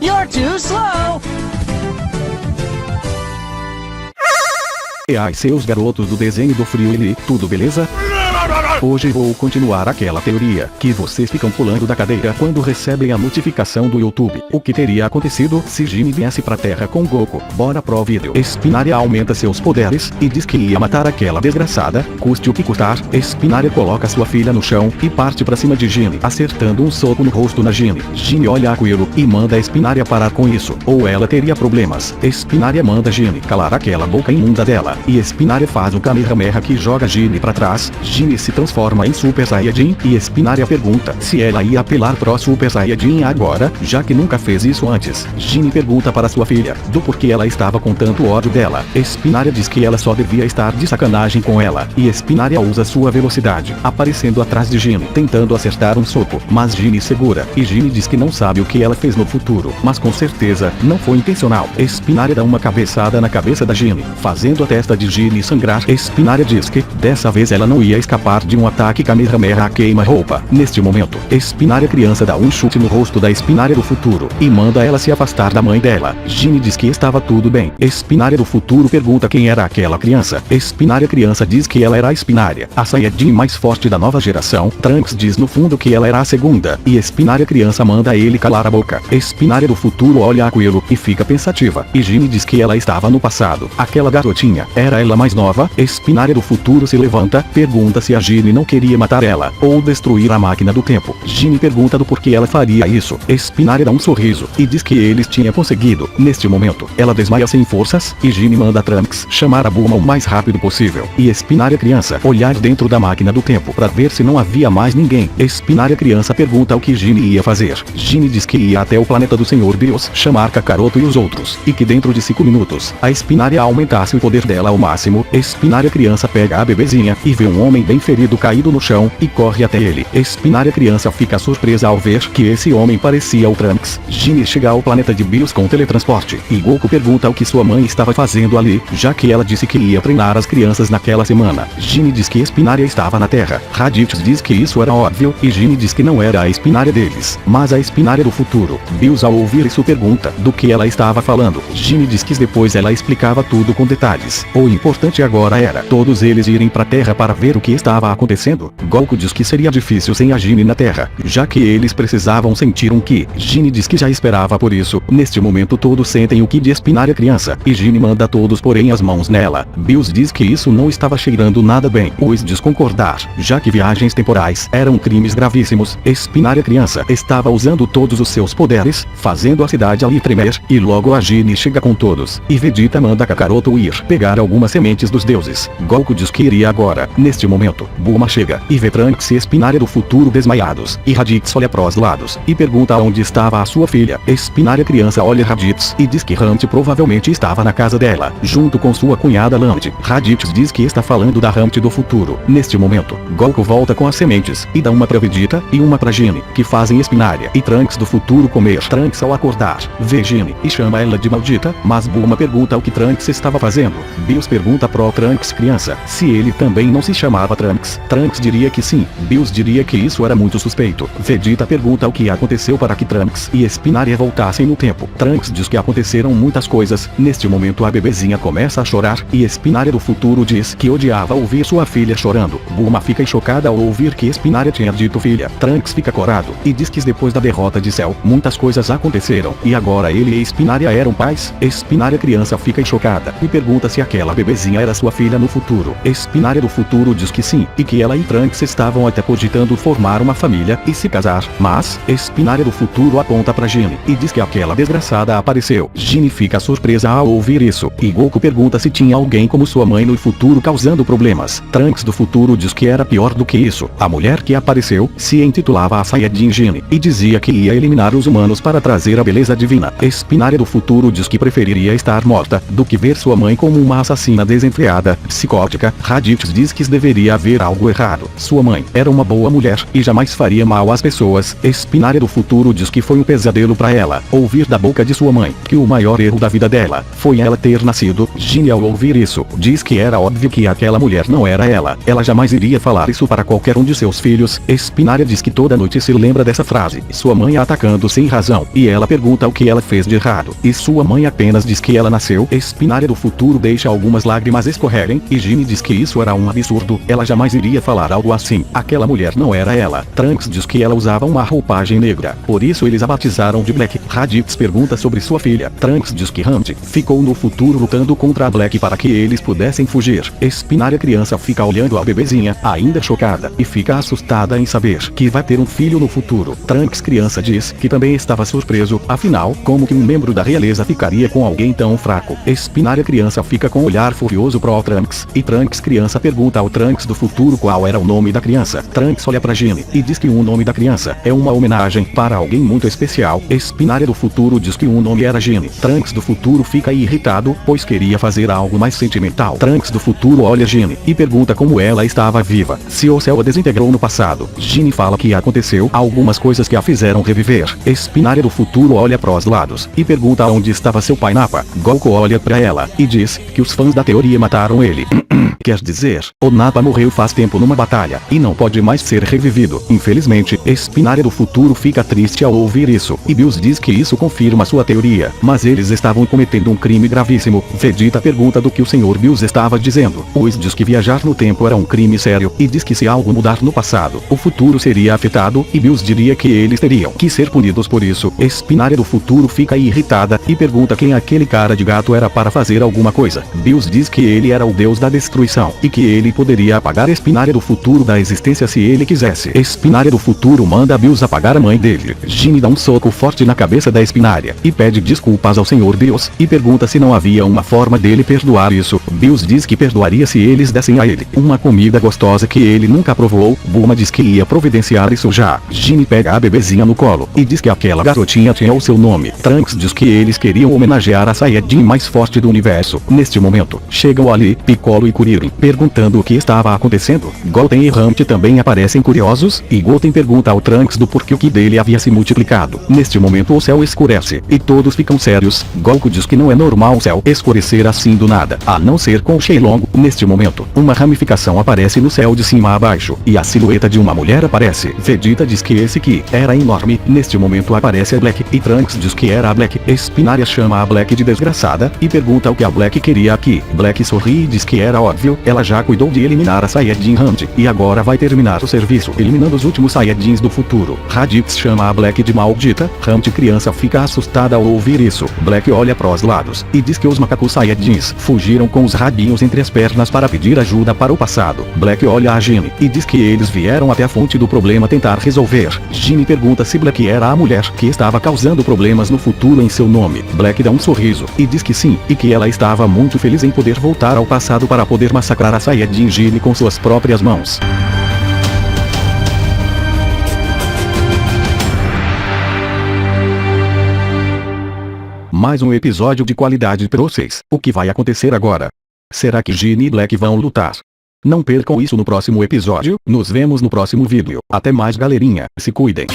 You're too slow! E ai, seus garotos do desenho do Frio Willy, tudo beleza? Hoje vou continuar aquela teoria, que vocês ficam pulando da cadeira quando recebem a notificação do YouTube. O que teria acontecido se Jimmy viesse pra Terra com Goku? Bora pro vídeo. Espinária aumenta seus poderes, e diz que ia matar aquela desgraçada, custe o que custar. Espinária coloca sua filha no chão, e parte pra cima de Jimmy, acertando um soco no rosto na Jimmy. Jimmy olha aquilo, e manda a Espinária parar com isso, ou ela teria problemas. Espinária manda Jimmy calar aquela boca imunda dela, e Espinária faz um Kamehameha que joga Jimmy pra trás. Jimmy se transforma em Super Saiyajin, e Espinária pergunta se ela ia apelar pro Super Saiyajin agora, já que nunca fez isso antes. Jimmy pergunta para sua filha, do porquê ela estava com tanto ódio dela. Espinária diz que ela só devia estar de sacanagem com ela, e Espinária usa sua velocidade, aparecendo atrás de Jimmy, tentando acertar um soco, mas Jimmy segura, e Jimmy diz que não sabe o que ela fez no futuro, mas com certeza, não foi intencional. Espinária dá uma cabeçada na cabeça da Jimmy, fazendo a testa de Jimmy sangrar. Espinária diz que, dessa vez ela não ia escapar de um ataque Kamehameha a queima-roupa. Neste momento, Espinária criança dá um chute no rosto da Espinária do futuro, e manda ela se afastar da mãe dela. Jimmy diz que estava tudo bem. Espinária do futuro pergunta quem era aquela criança. Espinária criança diz que ela era a Espinária, a Saiyajin mais forte da nova geração. Trunks diz no fundo que ela era a segunda, e Espinária criança manda ele calar a boca. Espinária do futuro olha aquilo, e fica pensativa, e Jimmy diz que ela estava no passado. Aquela garotinha, era ela mais nova? Espinária do futuro se levanta, pergunta se a Jimmy não queria matar ela, ou destruir a máquina do tempo. Jimmy pergunta do porquê ela faria isso. Espinária dá um sorriso, e diz que eles tinham conseguido. Neste momento, ela desmaia sem forças, e Jimmy manda Trunks chamar a Bulma o mais rápido possível, e Espinária criança olhar dentro da máquina do tempo para ver se não havia mais ninguém. Espinária criança pergunta o que Jimmy ia fazer. Jimmy diz que ia até o planeta do Senhor Bios, chamar Kakaroto e os outros, e que dentro de 5 minutos, a Espinária aumentasse o poder dela ao máximo. Espinária criança pega a bebezinha, e vê um homem bem ferido caído no chão, e corre até ele. Espinária criança fica surpresa ao ver que esse homem parecia o Trunks. Jimmy chega ao planeta de Bios com teletransporte, e Goku pergunta o que sua mãe estava fazendo ali, já que ela disse que ia treinar as crianças naquela semana. Jimmy diz que Espinária estava na Terra. Raditz diz que isso era óbvio, e Jimmy diz que não era a Espinária deles, mas a Espinária do futuro. Bios ao ouvir isso pergunta do que ela estava falando. Jimmy diz que depois ela explicava tudo com detalhes. O importante agora era todos eles irem pra Terra para ver o que estava acontecendo. Goku diz que seria difícil sem a Jimmy na Terra, já que eles precisavam sentir um ki. Jimmy diz que já esperava por isso. Neste momento todos sentem o ki de Espinária criança, e Jimmy manda todos porem as mãos nela. Bills diz que isso não estava cheirando nada bem. Os diz concordar, já que viagens temporais eram crimes gravíssimos. Espinária criança estava usando todos os seus poderes, fazendo a cidade ali tremer, e logo a Jimmy chega com todos, e Vegeta manda Kakaroto ir pegar algumas sementes dos deuses. Goku diz que iria agora. Neste momento, Bulma chega, e vê Trunks e Espinária do futuro desmaiados, e Raditz olha pros lados, e pergunta onde estava a sua filha. Espinária criança olha Raditz, e diz que Hunt provavelmente estava na casa dela, junto com sua cunhada Land. Raditz diz que está falando da Hunt do futuro. Neste momento, Goku volta com as sementes, e dá uma pra Vegeta, e uma pra Jimmy, que fazem Espinária e Trunks do futuro comer. Trunks ao acordar, vê Jimmy, e chama ela de maldita, mas Bulma pergunta o que Trunks estava fazendo. Bills pergunta pro Trunks criança, se ele também não se chamava Trunks. Trunks diria que sim. Bills diria que isso era muito suspeito. Vegeta pergunta o que aconteceu para que Trunks e Espinária voltassem no tempo. Trunks diz que aconteceram muitas coisas. Neste momento a bebezinha começa a chorar, e Espinária do futuro diz que odiava ouvir sua filha chorando. Bulma fica chocada ao ouvir que Espinária tinha dito filha. Trunks fica corado, e diz que depois da derrota de Cell, muitas coisas aconteceram, e agora ele e Espinária eram pais. Espinária criança fica chocada, e pergunta se aquela bebezinha era sua filha no futuro. Espinária do futuro diz que sim, e que ela e Trunks estavam até cogitando formar uma família e se casar, mas Espinária do futuro aponta pra Jimmy, e diz que aquela desgraçada apareceu. Jimmy fica surpresa ao ouvir isso, e Goku pergunta se tinha alguém como sua mãe no futuro causando problemas. Trunks do futuro diz que era pior do que isso. A mulher que apareceu se intitulava a Saiyajin Jimmy, e dizia que ia eliminar os humanos para trazer a beleza divina. Espinária do futuro diz que preferiria estar morta do que ver sua mãe como uma assassina desenfreada, psicótica. Raditz diz que deveria haver algo algo errado. Sua mãe era uma boa mulher e jamais faria mal às pessoas. Espinária do futuro diz que foi um pesadelo para ela ouvir da boca de sua mãe que o maior erro da vida dela foi ela ter nascido. Ginny, ao ouvir isso, diz que era óbvio que aquela mulher não era ela. Ela jamais iria falar isso para qualquer um de seus filhos. Espinária diz que toda noite se lembra dessa frase. Sua mãe a atacando sem razão e ela pergunta o que ela fez de errado. E sua mãe apenas diz que ela nasceu. Espinária do futuro deixa algumas lágrimas escorrerem e Ginny diz que isso era um absurdo. Ela jamais iria falar algo assim. Aquela mulher não era ela. Trunks diz que ela usava uma roupagem negra. Por isso eles a batizaram de Black. Raditz pergunta sobre sua filha. Trunks diz que Hunt ficou no futuro lutando contra a Black para que eles pudessem fugir. Espinária criança fica olhando a bebezinha, ainda chocada, e fica assustada em saber que vai ter um filho no futuro. Trunks criança diz que também estava surpreso, afinal, como que um membro da realeza ficaria com alguém tão fraco? Espinária criança fica com um olhar furioso pro Trunks, e Trunks criança pergunta ao Trunks do futuro qual era o nome da criança. Trunks olha pra Ginny e diz que o nome da criança é uma homenagem para alguém muito especial. Espinária do futuro diz que o nome era Ginny. Trunks do futuro fica irritado, pois queria fazer algo mais sentimental. Trunks do futuro olha Ginny e pergunta como ela estava viva, se o céu a desintegrou no passado. Ginny fala que aconteceu algumas coisas que a fizeram reviver. Espinária do futuro olha pros lados e pergunta onde estava seu pai Nappa. Goku olha pra ela e diz que os fãs da teoria mataram ele. Quer dizer, o Nappa morreu faz tempo numa batalha e não pode mais ser revivido. Infelizmente, Espinária do futuro fica triste ao ouvir isso e Bills diz que isso confirma sua teoria, mas eles estavam cometendo um crime gravíssimo. Vegeta pergunta do que o Sr. Bills estava dizendo. Whis diz que viajar no tempo era um crime sério e diz que se algo mudar no passado, o futuro seria afetado e Bills diria que eles teriam que ser punidos por isso. Espinária do futuro fica irritada e pergunta quem aquele cara de gato era para fazer alguma coisa. Bills diz que ele era o deus da destruição e que ele poderia apagar Espinária do futuro da existência se ele quisesse. Espinária do futuro manda Bills apagar a mãe dele. Ginny dá um soco forte na cabeça da Espinária e pede desculpas ao Sr. Bills e pergunta se não havia uma forma dele perdoar isso. Bills diz que perdoaria se eles dessem a ele uma comida gostosa que ele nunca provou. Bulma diz que ia providenciar isso já. Ginny pega a bebezinha no colo e diz que aquela garotinha tinha o seu nome. Trunks diz que eles queriam homenagear a Saiyajin mais forte do universo. Neste momento, chegam ali Piccolo e Kuririn perguntando o que estava acontecendo. Goten e Hunt também aparecem curiosos e Goten pergunta ao Trunks do porquê o ki dele havia se multiplicado. Neste momento o céu escurece e todos ficam sérios. Goku diz que não é normal o céu escurecer assim do nada, a não ser com o Shenlong. Neste momento, uma ramificação aparece no céu de cima a baixo e a silhueta de uma mulher aparece. Vegeta diz que esse ki era enorme. Neste momento aparece a Black e Trunks diz que era a Black. Espinária chama a Black de desgraçada e pergunta o que a Black queria aqui. Black sorri e diz que era óbvio, ela já cuidou de eliminar a Saiyajin Hunt e agora vai terminar o serviço eliminando os últimos Saiyajins do futuro. Raditz chama a Black de maldita. Hunt criança fica assustada ao ouvir isso. Black olha pros lados e diz que os macacos Saiyajins fugiram com os rabinhos entre as pernas para pedir ajuda para o passado. Black olha a Ginny e diz que eles vieram até a fonte do problema tentar resolver. Ginny pergunta se Black era a mulher que estava causando problemas no futuro em seu nome. Black dá um sorriso e diz que sim e que ela estava muito feliz em poder voltar ao passado para poder massacrar a Saiyajin Ginny com suas próprias mãos. Mais um episódio de qualidade pra vocês. O que vai acontecer agora? Será que Ginny e Black vão lutar? Não percam isso no próximo episódio. Nos vemos no próximo vídeo. Até mais, galerinha. Se cuidem.